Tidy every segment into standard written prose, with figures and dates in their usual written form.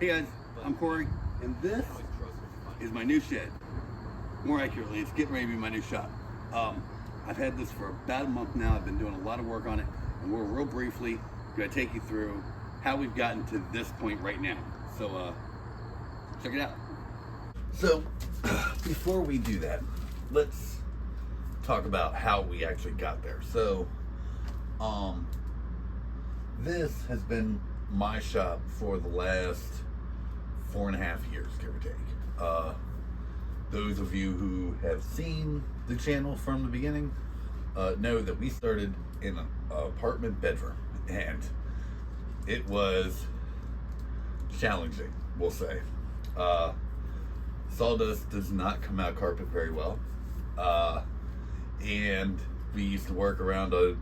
Hey guys, I'm Corey, and this is my new shed. More accurately, it's getting ready to be my new shop. I've had this for about a month now. I've been doing a lot of work on it, and we're real briefly going to take you through how we've gotten to this point right now. So check it out. So before we do that, let's talk about how we actually got there. So this has been my shop for the last 4.5 years, give or take. Those of you who have seen the channel from the beginning know that we started in an apartment bedroom, and it was challenging, we'll say. Sawdust does not come out carpet very well, and we used to work around a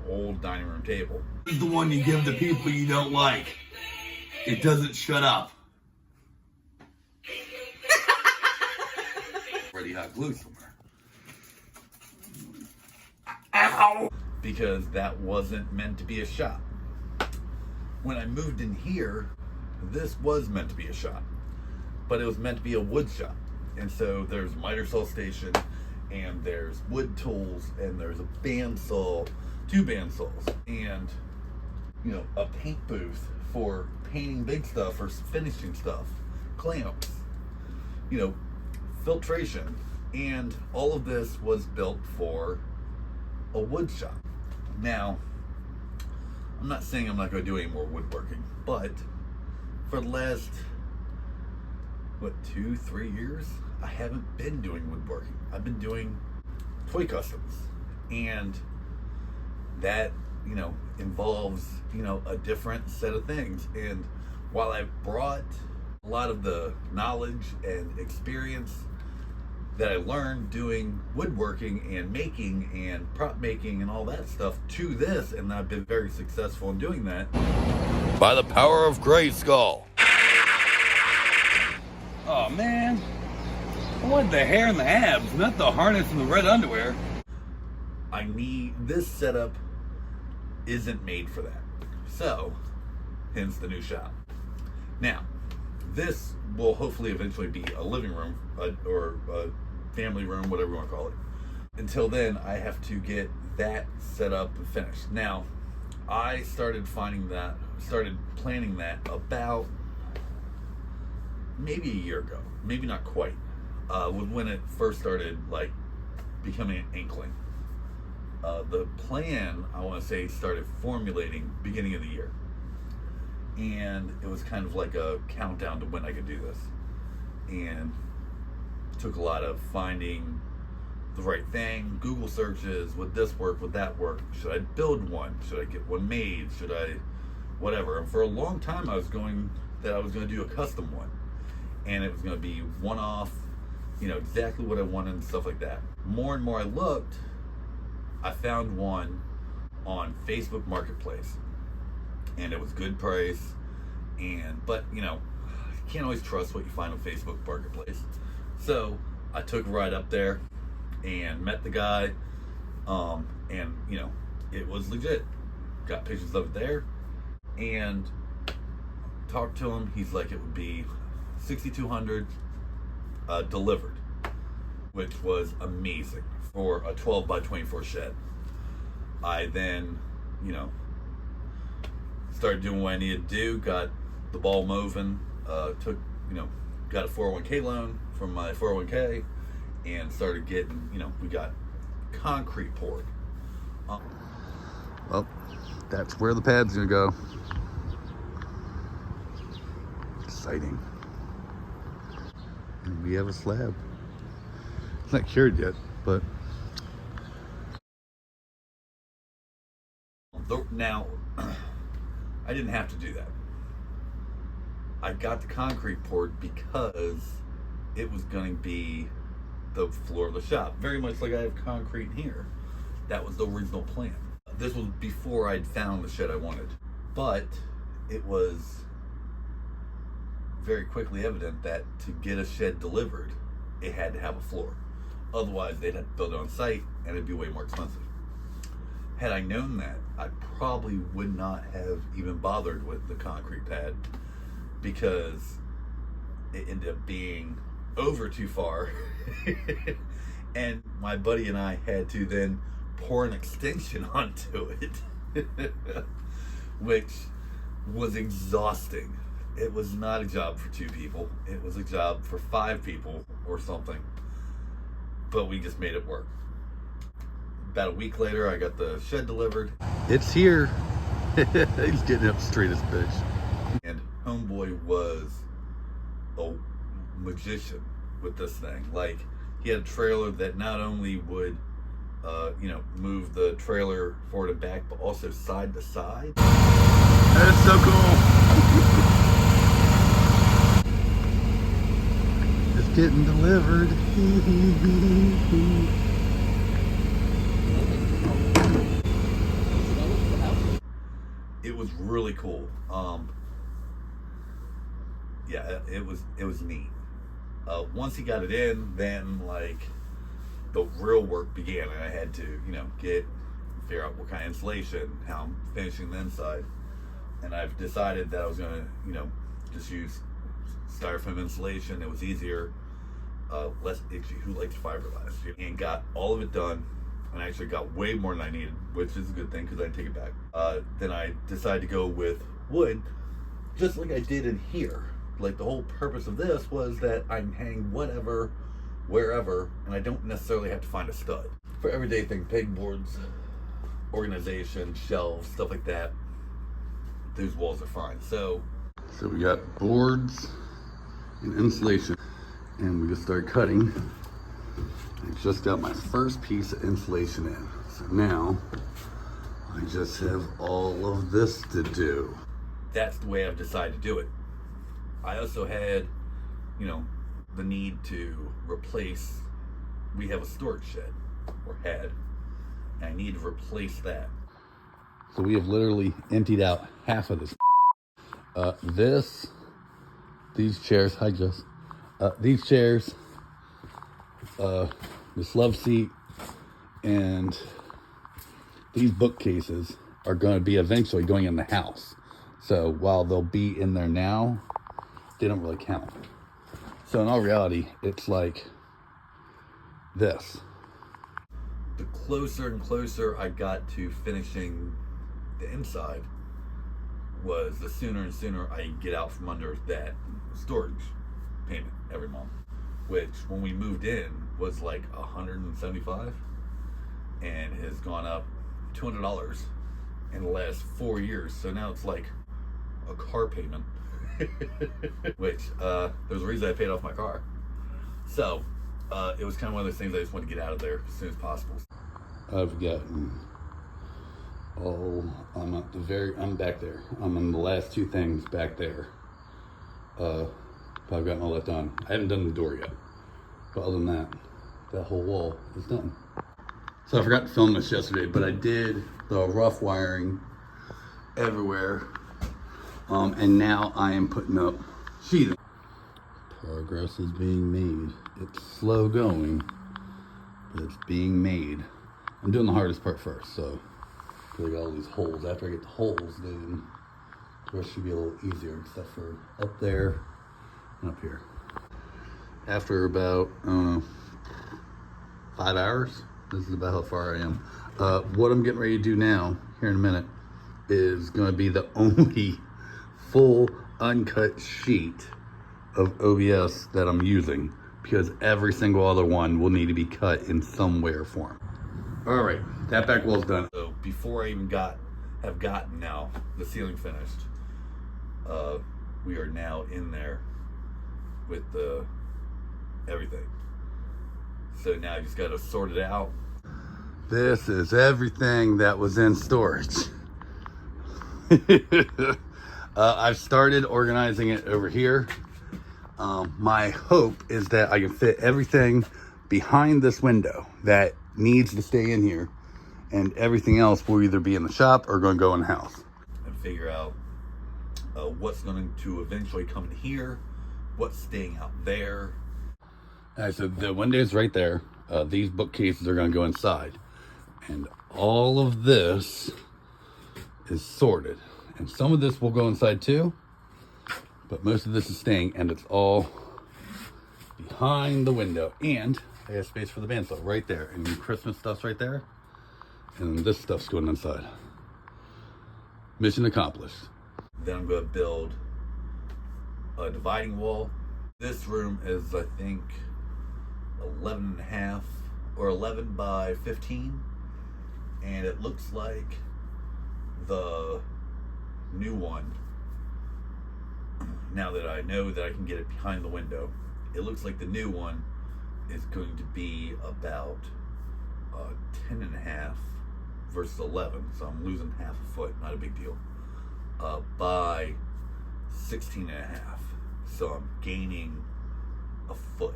old dining room table. This is the one you give the people you don't like. It doesn't shut up. Ready hot glue somewhere. Ow! Because that wasn't meant to be a shop. When I moved in here, this was meant to be a shop, but it was meant to be a wood shop. And so there's a miter saw station, and there's wood tools, and there's a bandsaw, 2 bandsaws, and a paint booth for painting big stuff or finishing stuff, clamps, filtration, and all of this was built for a wood shop. Now, I'm not saying I'm not going to do any more woodworking, but for the last 2-3 years, I haven't been doing woodworking. I've been doing toy customs, and that involves a different set of things. And while I've brought a lot of the knowledge and experience that I learned doing woodworking and making and prop making and all that stuff to this, and I've been very successful in doing that by the power of Grayskull. Oh man, I want the hair and the abs, not the harness and the red underwear. This setup isn't made for that. So, hence the new shop. Now, this will hopefully eventually be a living room or a family room, whatever you want to call it. Until then, I have to get that set up and finished. Now, I started planning that about maybe a year ago, maybe not quite, when it first started becoming an inkling. The plan, I want to say, started formulating beginning of the year, and it was kind of like a countdown to when I could do this, and it took a lot of finding the right thing, Google searches, would this work, would that work, should I build one, should I get one made, should I whatever. And for a long time I was going to do a custom one, and it was going to be one-off, exactly what I wanted and stuff like that. More and more I looked, I found one on Facebook Marketplace, and it was good price, but you can't always trust what you find on Facebook Marketplace. So I took a ride up there and met the guy, and it was legit. Got pictures of it there and talked to him. He's like, it would be $6,200 delivered, which was amazing for a 12 by 24 shed. I then, started doing what I needed to do, got the ball moving, got a 401k loan from my 401k, and started getting, we got concrete poured. Well, that's where the pad's gonna go. Exciting. And we have a slab. It's not cured yet, but now I didn't have to do that. I got the concrete poured because it was going to be the floor of the shop, very much like I have concrete here. That was the original plan. This was before I'd found the shed I wanted, but it was very quickly evident that to get a shed delivered, it had to have a floor. Otherwise, they'd have to build it on site, and it'd be way more expensive. Had I known that, I probably would not have even bothered with the concrete pad, because it ended up being over too far. And my buddy and I had to then pour an extension onto it, which was exhausting. It was not a job for 2 people. It was a job for 5 people or something. But we just made it work. About a week later, I got the shed delivered. It's here. He's getting up straight as bitch. And homeboy was a magician with this thing. Like, he had a trailer that not only would, move the trailer forward and back, but also side to side. That is so cool. It's getting delivered. It was really cool. Yeah, it was neat. Once he got it in, then like the real work began, and I had to, figure out what kind of insulation, how I'm finishing the inside, and I've decided that I was gonna, just use styrofoam insulation. It was easier, less itchy. Who likes fiberglass? And got all of it done, and I actually got way more than I needed, which is a good thing because I didn't take it back. Then I decided to go with wood, just like I did in here. Like, the whole purpose of this was that I can hang whatever, wherever, and I don't necessarily have to find a stud. For everyday things, pegboards, organization, shelves, stuff like that, those walls are fine. So we got boards and insulation, and we just started cutting. I just got my first piece of insulation in. So now I just have all of this to do. That's the way I've decided to do it. I also had, the need to replace, we have a storage shed, or had, and I need to replace that. So we have literally emptied out half of this. These chairs, hi Jess. These chairs, this love seat, and these bookcases are going to be eventually going in the house. So while they'll be in there now, they don't really count. So in all reality, it's like this. The closer and closer I got to finishing the inside was the sooner and sooner I get out from under that storage payment every month, which when we moved in was like $175 and has gone up $200 in the last 4 years. So now it's like a car payment, which there's a reason I paid off my car. So it was kind of one of those things I just wanted to get out of there as soon as possible. I've gotten I'm back there. I'm in the last 2 things back there. But I've gotten all that done. I haven't done the door yet. But other than that, that whole wall is done. So I forgot to film this yesterday, but I did the rough wiring everywhere. And now I am putting up sheathing. Progress is being made. It's slow going, but it's being made. I'm doing the hardest part first, so I got all these holes. After I get the holes, then the rest should be a little easier, except for up there and up here. After about 5 hours, this is about how far I am. What I'm getting ready to do now, here in a minute, is going to be the only full uncut sheet of OBS that I'm using, because every single other one will need to be cut in some way or form. All right, that back wall's done. So before I even have gotten now the ceiling finished, we are now in there with the everything. So now I just got to sort it out. This is everything that was in storage. I've started organizing it over here. My hope is that I can fit everything behind this window that needs to stay in here, and everything else will either be in the shop or going to go in the house. And figure out what's going to eventually come in here, what's staying out there. All right, so the window's right there. These bookcases are going to go inside, and all of this is sorted, and some of this will go inside too, but most of this is staying, and it's all behind the window. And I have space for the bandsaw right there, and the Christmas stuff's right there, and this stuff's going inside. Mission accomplished. Then I'm going to build a dividing wall. This room is, I think, 11.5 or 11 by 15, and it looks like the new one, now that I know that I can get it behind the window, it looks like the new one is going to be about 10.5 versus 11, so I'm losing half a foot, not a big deal, by 16.5, so I'm gaining a foot,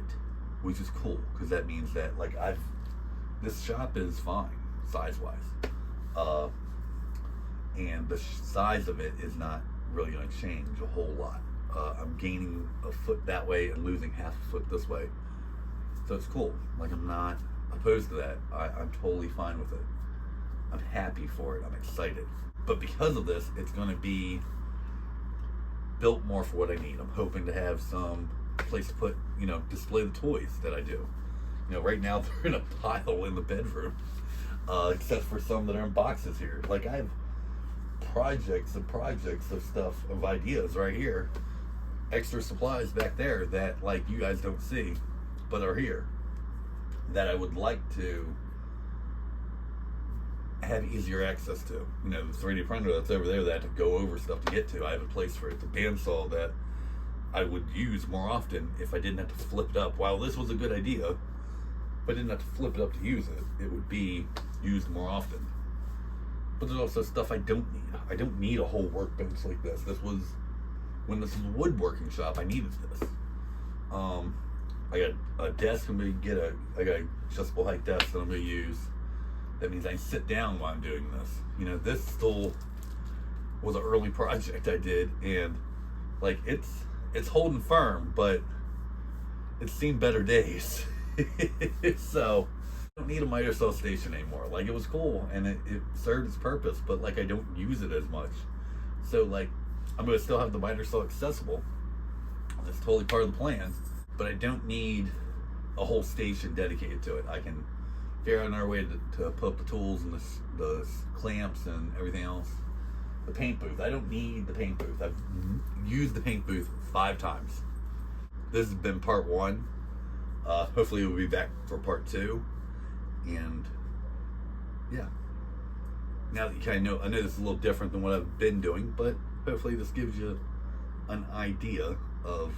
which is cool, because that means that, like, this shop is fine size-wise, and the size of it is not really going to change a whole lot. I'm gaining a foot that way and losing half a foot this way, so it's cool. Like, I'm not opposed to that. I'm totally fine with it. I'm happy for it. I'm excited. But because of this, it's going to be built more for what I need. I'm hoping to have some place to put, display the toys that I do. Right now they're in a pile in the bedroom, except for some that are in boxes here. Like, I have projects of stuff, of ideas right here, extra supplies back there that, like, you guys don't see, but are here, that I would like to have easier access to. The 3D printer that's over there that I have to go over stuff to get to, I have a place for it. The bandsaw that I would use more often if I didn't have to flip it up. While this was a good idea, if I didn't have to flip it up to use it, it would be used more often. But there's also stuff I don't need. I don't need a whole workbench like this. When this was a woodworking shop, I needed this. I got a desk I got an adjustable height desk that I'm going to use. That means I sit down while I'm doing this. This still was an early project I did, and, like, it's holding firm, but it's seen better days. So I don't need a miter saw station anymore. Like, it was cool and it served its purpose, but, like, I don't use it as much. So, like, I'm going to still have the miter saw accessible. That's totally part of the plan, but I don't need a whole station dedicated to it. I can figure out another way to put up the tools and the clamps and everything else. The paint booth, I don't need the paint booth. I've used the paint booth 5 times. This has been part 1. Hopefully we'll be back for part 2. And yeah, now that you kind of know, I know this is a little different than what I've been doing, but hopefully this gives you an idea of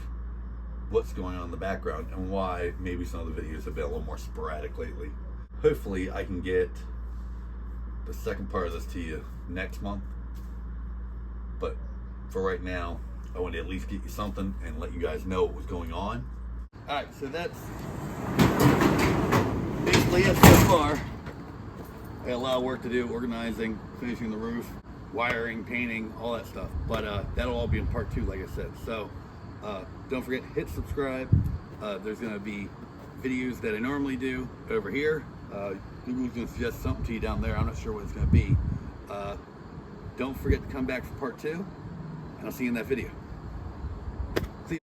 what's going on in the background and why maybe some of the videos have been a little more sporadic lately. Hopefully I can get the second part of this to you next month, but for right now I want to at least get you something and let you guys know what was going on. Alright, so that's basically it so far. I got a lot of work to do, organizing, finishing the roof, wiring, painting, all that stuff. But that'll all be in part 2, like I said. So don't forget, hit subscribe. There's going to be videos that I normally do over here. Google's going to suggest something to you down there. I'm not sure what it's going to be. Don't forget to come back for part 2, and I'll see you in that video.